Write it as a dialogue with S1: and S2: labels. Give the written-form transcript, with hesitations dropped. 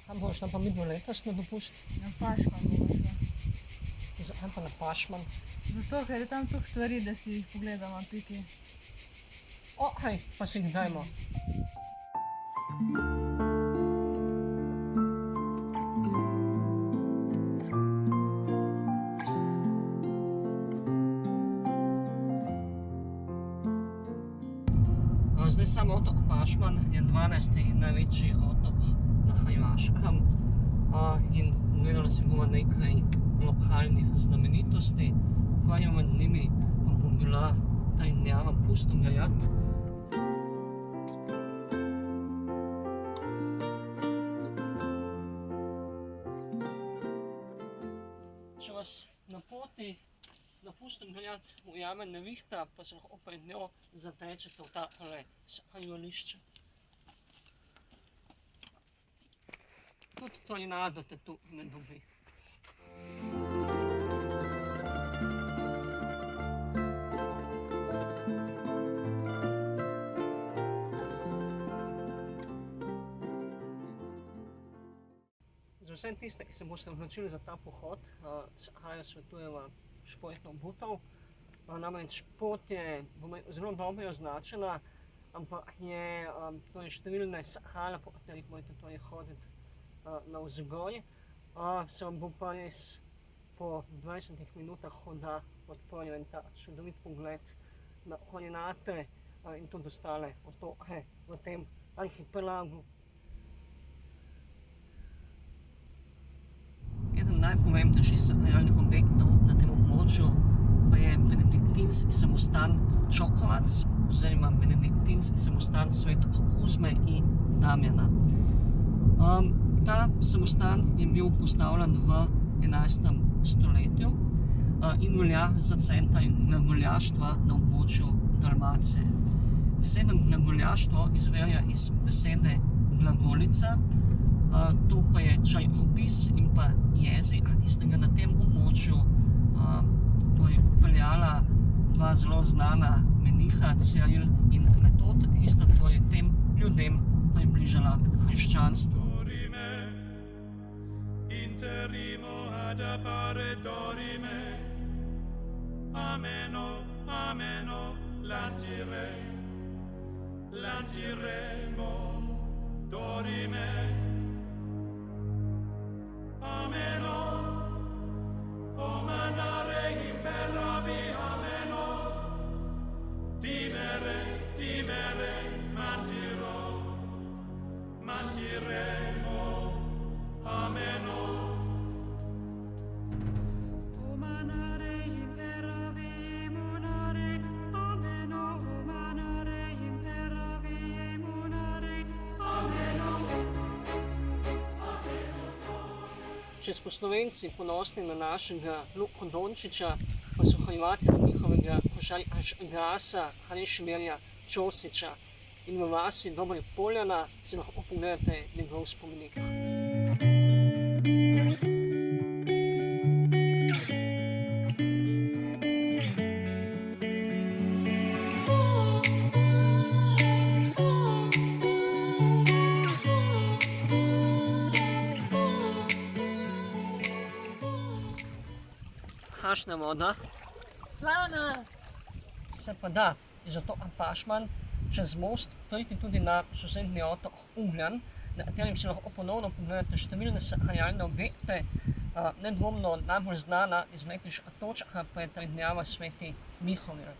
S1: Kam boš tam pa midno letos na dopust?
S2: Na Pašman bomo šla.
S1: Zakaj pa na Pašman?
S2: Zato, ker je tam toliko stvari, da si jih pogledamo tukaj.
S1: Hej, pa si jih dajmo. Zdaj sam otok Pašman je 12. največji otok na Hrvaškem in gledali si bomo nekaj lokalnih znamenitosti, kaj je med njimi, kam bom bila trdnjava pustom gajat. Če vas na poti na pustem gajat ujame nevihta, pa se lahko pred njo zatečete v takole skrivališče. Tudi tornado te tu ne dobi. Za vsem tiste, ki se boste odločili za ta pohod, Sahaja svetujeva športno obutev. Namreč pot je zelo dobro označena, ampak je številne skale, po katerih morate hoditi navzgor. Se vam bo pa res po 20 minutah hoda odprl en ta čudovit pogled na koordinate in tudi ostale otoke v tem arhipelagu. Eden najpomembnejših sakralnih objektov na tem območju pa je benediktinski samostan Čokovac oziroma benediktinski samostan svetih Kuzme in Damjana. Ta samostan je bil postavljen v 11. stoletju in velja za center glagoljaštva na območju Dalmacije. Beseda glagoljaštvo izvira iz besede glagolica, to pa je čajopis in pa jezik, ki sta ga na tem območju upeljala dva zelo znana meniha, Ciril in Metod, ki sta tem ljudem približala hriščanstvo. Interrimo ad appare dorime, ameno, ameno, lantiremo, dorime. Ameno, o manare imperavi, ameno, timere, mantiremo, ameno. O manare imperavi, monare, ameno, o manare imperavi, monare, ameno. Če smo Slovenci ponosni na našega Luko Dončića, pa so Hrvati na njihovega košarkaša Hrešimirja Ćosića. In v vasi Dobrih Poljana si lahko pogledate njegov spomenik. Kakšna voda?
S2: Slana!
S1: Se pa da iz otoka Pašman čez most priti tudi na sosednji otok Ugljan, na katerem si lahko ponovno pogledate številne sakralne objekte. Nedvomno najbolj znana izletniška točka pa je trdnjava Sveti Mihovir.